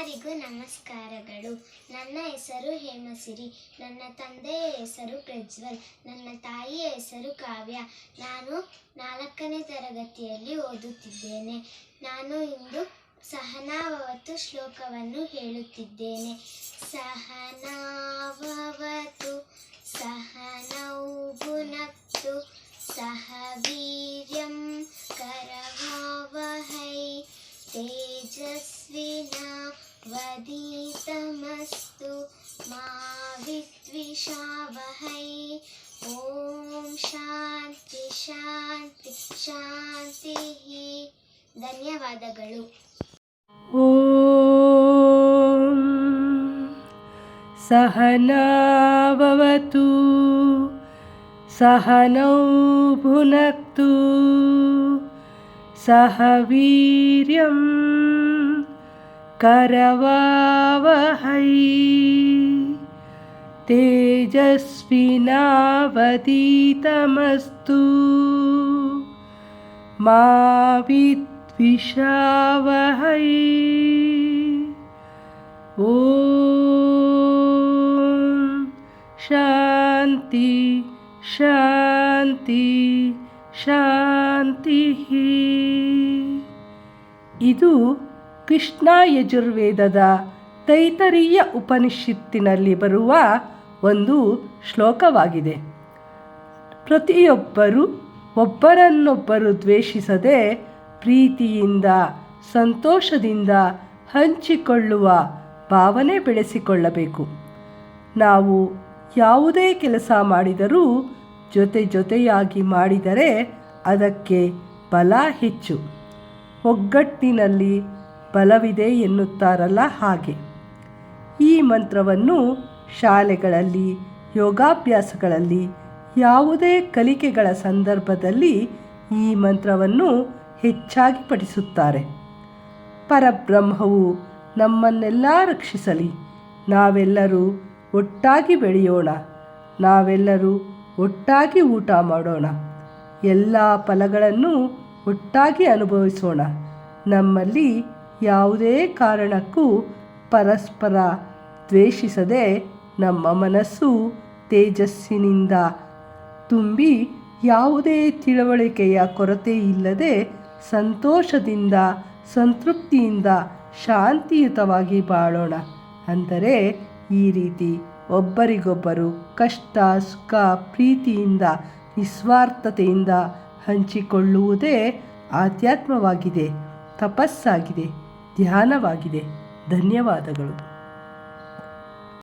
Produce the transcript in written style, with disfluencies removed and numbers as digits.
ಎಲ್ಲರಿಗೂ ನಮಸ್ಕಾರಗಳು. ನನ್ನ ಹೆಸರು ಹೇಮಸಿರಿ. ನನ್ನ ತಂದೆಯ ಹೆಸರು ಪ್ರಜ್ವಲ್. ನನ್ನ ತಾಯಿಯ ಹೆಸರು ಕಾವ್ಯ. ನಾನು 4ನೇ ತರಗತಿಯಲ್ಲಿ ಓದುತ್ತಿದ್ದೇನೆ. ನಾನು ಇಂದು ಸಹನಾವವತು ಶ್ಲೋಕವನ್ನು ಹೇಳುತ್ತಿದ್ದೇನೆ. ಸಹನಾವವತು ಸಹನೌ ಭುನಕ್ತು ಸಹ ವೀರ್ಯಂ ಕರವಾವಹೈ तेजस्विनावधीतमस्तु मा विद्विषावहै. ಓಂ ಶಾಂತಿ ಶಾಂತಿ ಶಾಂತಿ. ಧನ್ಯವಾದಗಳು. ಓಂ ಸಹನಾವವತು ಸಹನೌ ಭುನಕ್ತು ಸಹ ವೀರ್ಯಂ ಕರವಾವಹೈ ತೇಜಸ್ವಿನಾವಧೀತಮಸ್ತು ಮಾ ವಿದ್ವಿಷಾವಹೈ. ಓಂ ಶಾಂತಿ ಶಾಂತಿ ಶಾಂತಿ. ಇದು ಕೃಷ್ಣ ಯಜುರ್ವೇದದ ತೈತರೀಯ ಉಪನಿಷತ್ತಿನಲ್ಲಿ ಬರುವ ಒಂದು ಶ್ಲೋಕವಾಗಿದೆ. ಪ್ರತಿಯೊಬ್ಬರೂ ಒಬ್ಬರನ್ನೊಬ್ಬರು ದ್ವೇಷಿಸದೆ ಪ್ರೀತಿಯಿಂದ ಸಂತೋಷದಿಂದ ಹಂಚಿಕೊಳ್ಳುವ ಭಾವನೆ ಬೆಳೆಸಿಕೊಳ್ಳಬೇಕು. ನಾವು ಯಾವುದೇ ಕೆಲಸ ಮಾಡಿದರೂ ಜೊತೆಯಾಗಿ ಮಾಡಿದರೆ ಅದಕ್ಕೆ ಬಲ ಹೆಚ್ಚು. ಒಗ್ಗಟ್ಟಿನಲ್ಲಿ ಬಲವಿದೆ ಎನ್ನುತ್ತಾರಲ್ಲ, ಹಾಗೆ ಈ ಮಂತ್ರವನ್ನು ಶಾಲೆಗಳಲ್ಲಿ, ಯೋಗಾಭ್ಯಾಸಗಳಲ್ಲಿ, ಯಾವುದೇ ಕಲಿಕೆಗಳ ಸಂದರ್ಭದಲ್ಲಿ ಈ ಮಂತ್ರವನ್ನು ಹೆಚ್ಚಾಗಿ ಪಠಿಸುತ್ತಾರೆ. ಪರಬ್ರಹ್ಮವು ನಮ್ಮನ್ನೆಲ್ಲ ರಕ್ಷಿಸಲಿ. ನಾವೆಲ್ಲರೂ ಒಟ್ಟಾಗಿ ಬೆಳೆಯೋಣ. ನಾವೆಲ್ಲರೂ ಒಟ್ಟಾಗಿ ಊಟ ಮಾಡೋಣ. ಎಲ್ಲ ಫಲಗಳನ್ನು ಒಟ್ಟಾಗಿ ಅನುಭವಿಸೋಣ. ನಮ್ಮಲ್ಲಿ ಯಾವುದೇ ಕಾರಣಕ್ಕೂ ಪರಸ್ಪರ ದ್ವೇಷಿಸದೆ ನಮ್ಮ ಮನಸ್ಸು ತೇಜಸ್ಸಿನಿಂದ ತುಂಬಿ ಯಾವುದೇ ತಿಳುವಳಿಕೆಯ ಕೊರತೆ ಇಲ್ಲದೆ ಸಂತೋಷದಿಂದ ಸಂತೃಪ್ತಿಯಿಂದ ಶಾಂತಿಯುತವಾಗಿ ಬಾಳೋಣ. ಅಂದರೆ ಈ ರೀತಿ ಒಬ್ಬರಿಗೊಬ್ಬರು ಕಷ್ಟ ಸುಖ ಪ್ರೀತಿಯಿಂದ ನಿಸ್ವಾರ್ಥತೆಯಿಂದ ಹಂಚಿಕೊಳ್ಳುವುದೇ ಆಧ್ಯಾತ್ಮವಾಗಿದೆ, ತಪಸ್ಸಾಗಿದೆ, ಧ್ಯಾನವಾಗಿದೆ. ಧನ್ಯವಾದಗಳು.